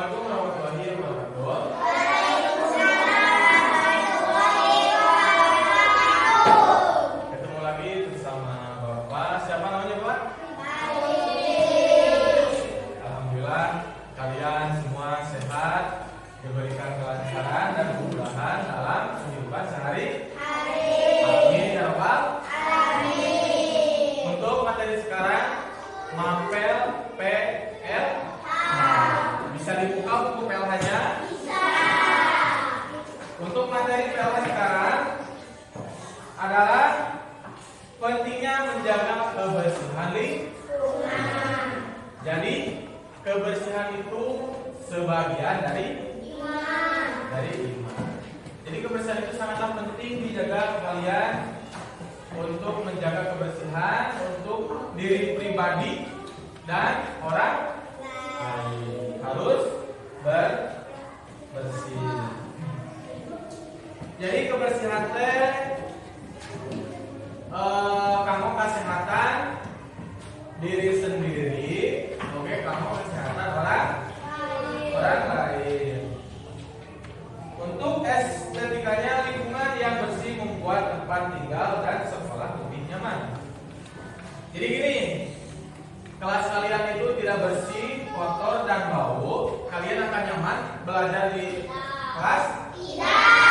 Assalamualaikum warahmatullahi wabarakatuh. Ketemu lagi bersama Bapak. Siapa namanya Bapak? Alhamdulillah kalian semua sehat, diberikan kelancaran dan kemudahan dalam kehidupan sehari. Amin ya Rabbal. Untuk materi sekarang mapel PL. Bisa dibuka buku PLH-nya? Bisa. Untuk materi PLH sekarang adalah pentingnya menjaga kebersihan lingkungan. Jadi kebersihan itu sebagian dari iman. Jadi kebersihan itu sangatlah penting dijaga kalian untuk menjaga kebersihan untuk diri pribadi dan orang lain. Harus bersih. Jadi kebersihan teh kamu kesehatan diri sendiri, oke, kamu kesehatan orang lain. Untuk estetikanya lingkungan yang bersih membuat tempat tinggal dan sekolah lebih nyaman. Jadi gini, kelas kalian itu tidak bersih, kotor dan bau, kalian akan nyaman belajar di kelas? Tidak.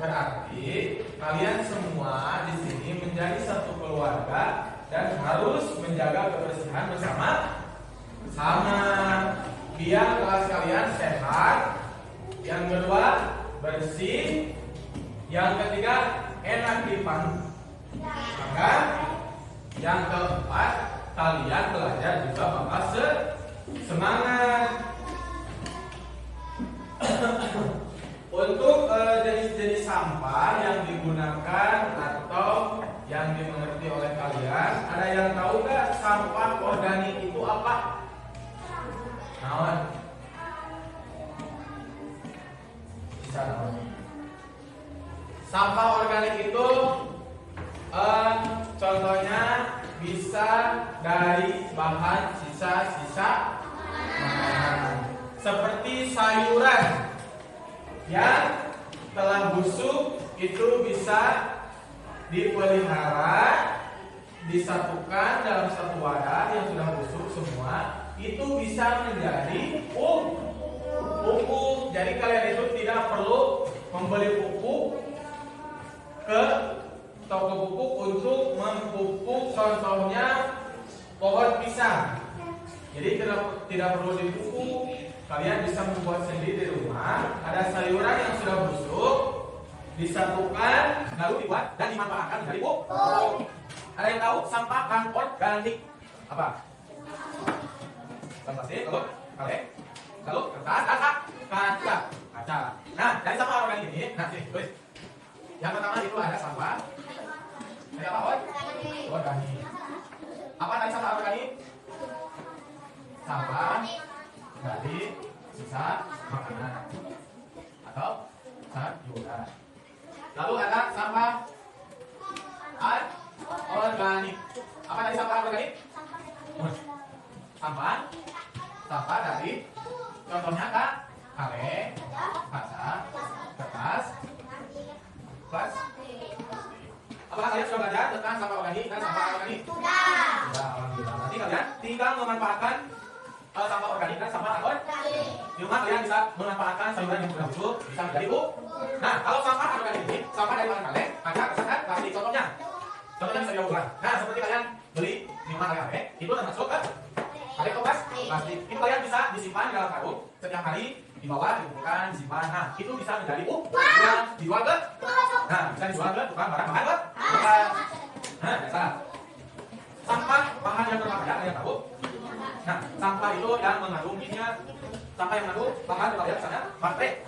Berarti kalian semua di sini menjadi satu keluarga dan harus menjaga kebersihan bersama-sama biar kelas kalian sehat. Yang kedua, bersih. Yang ketiga, enak dipandang. Yang keempat, kalian belajar juga bakal semangat. Untuk jenis-jenis sampah yang digunakan atau yang dimengerti oleh kalian, ada yang tahu nggak sampah organik itu apa? Naon? Bisa naon? Sampah organik itu contohnya bisa dari bahan sisa-sisa makanan, seperti sayuran yang telah busuk itu bisa dipelihara, disatukan dalam satu wadah yang sudah busuk semua, itu bisa menjadi pupuk. Jadi kalian itu tidak perlu membeli pupuk ke toko pupuk untuk memupuk contohnya pohon pisang. Jadi tidak perlu dipupuk. Kalian bisa membuat sendiri di rumah. Ada sayuran yang sudah busuk, disatukan, lalu dibuat dan dimanfaatkan menjadi pupuk. Ada yang tahu sampah organik apa? Sampah plastik, lalu kaleng, lalu kertas, kaca. Nah, dari sampah organik ini, tulis. Yang pertama itu ada sampah. Ada apa? Organik. Apa dari sampah organik? Sampah dari sisa makanan atau sayuran. Lalu ada sampah organik. Apa dari sampah organik? Sampah dari contohnya kaleng, kaca, kertas, plastik. Apakah kalian sudah belajar tentang sampah organik dan sampah organik? Sudah. Alhamdulillah. Nanti kalian tinggal memanfaatkan sampah organik dan sampah organik. Di rumah kalian bisa memanfaatkan sayuran yang sudah busuk, bisa menjadi pupuk. Nah, kalau sampah organik ini, sampah dari bahan kaleng, kaca, kertas, plastik. Contohnya bisa diulang. Nah, seperti kalian beli minuman kaleng, itu termasuk kaleng atau plastik. Itu kalian bisa disimpan di dalam karung, setiap hari dibawa, dikumpulkan, disimpan. Nah, itu bisa menjadi pupuk. Dijual ke? Nah, bisa dijual ke tukang barang-barang ke? Nah, biasa. Sampah bahan yang berbahaya, kalian tahu? Nah, sampah itu yang mengandung minyak, sampah yang mengandung bahan berbahaya, misalnya baterai,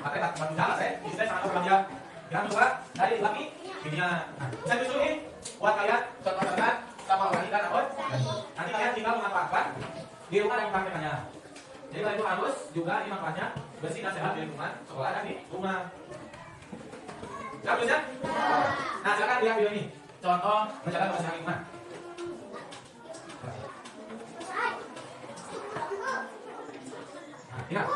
batu jalan isinya sangat berbahaya. Yang kedua dari lagi minyak. Nah, bisa disuruh buat kalian contoh-contoh sampah organik dan apa? Nanti kalian tinggal memanfaatkan di rumah dan praktekannya. Jadi kalian itu harus juga dimanfaatnya bersih dan sehat di lingkungan sekolah dan di rumah. Siap ya? Nah, silakan lihat video ini. Contoh menjaga kebersihan lingkungan. Ingat.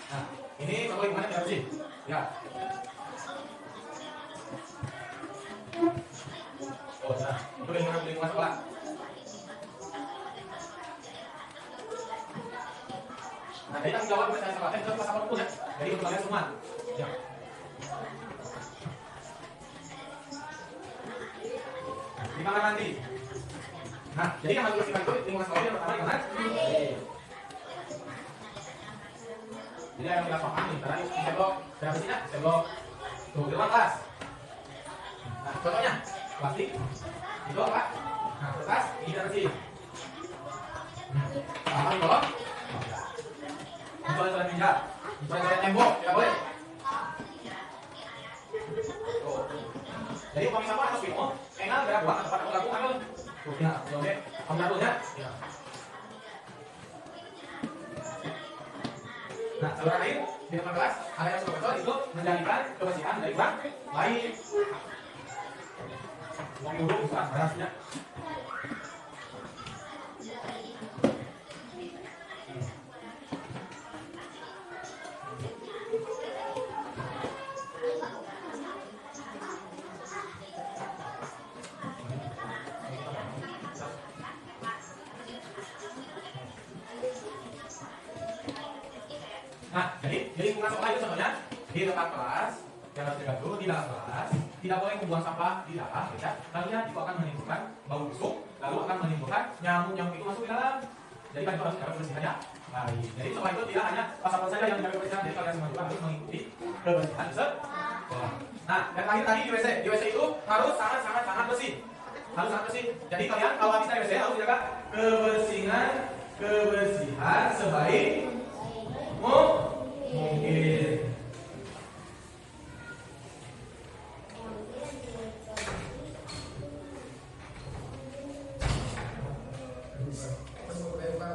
Nah, ini contoh lingkungannya tidak bersih. Ya. Oh, nah, itu lingkungan sekolah. Nah, jadi tanggung jawab saya sekolah itu pas apapun ya. Jadi untuk kalian semua. Ya. Di kamar mandi. Nah, jadi yang harus bersihkan itu lingkungan sekolah yang pertama di kamar mandi. Jadi yang kita paham nih, karena ini sebelum saya bersihnya, sebelum tuh di ruang kelas. Nah, contohnya plastik itu apa? Nah, kertas ini tidak bersih. Sama di kolom. Mencoret-coret meja, mencoret-coret tembok, tidak boleh. Tuh. Jadi umpamanya sampah atau pino, enggak berapa buang tempat aku lakukan tuh. Tuh, ya, oke. Kamu jatuhnya. Ya. Nah, saluran air di depan kelas ada yang suka betul itu menjalinkan kebersihan dari orang lain. Uang dulu bukan berasnya. Nah, jadi lingkungan sekolah itu contohnya di depan kelas yang harus dijaga dulu di dalam kelas tidak boleh membuang sampah di dalam, ya. Kalian itu akan menimbulkan bau busuk, lalu akan menimbulkan nyamuk-nyamuk itu masuk di dalam. Jadi kan itu harus jaga kebersihannya. Baik. Jadi sekolah itu tidak hanya pas-pas saja yang menjaga kebersihan, jadi kalian semua juga harus mengikuti kebersihan sekolah. Nah, dan terakhir tadi di WC, itu harus sangat bersih, harus sangat bersih. Jadi kalian kalau habis dari WC harus jaga kebersihan sebaik mungkin.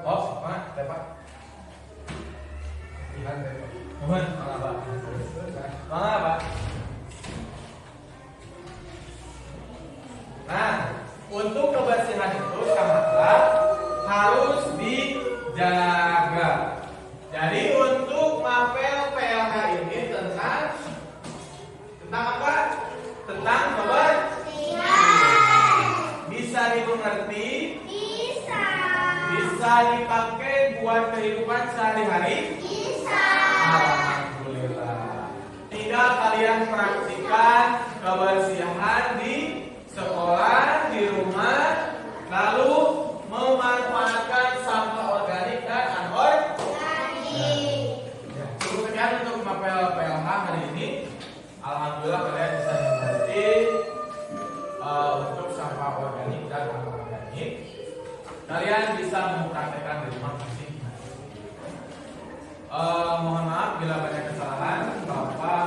Oh, mana? Tepat. Mohon, Pak. Pak. Nah, untuk kebersihan itu sangatlah harus dijaga. Jadi untuk mapel PLH ini tentang apa? Tentang kebersihan. Bisa dimengerti? Bisa dipakai buat kehidupan sehari-hari? Bisa. Alhamdulillah. Tinggal kalian praktikan kebersihan di sekolah, di rumah, lalu memanfaatkan sampah organik dan anorganik. Cukup sekian untuk mapel PLH hari ini. Alhamdulillah kalian bisa mengerti untuk sampah organik dan anorganik. Kalian bisa mempraktekkan di rumah masing-masing. Mohon maaf bila banyak kesalahan, Bapak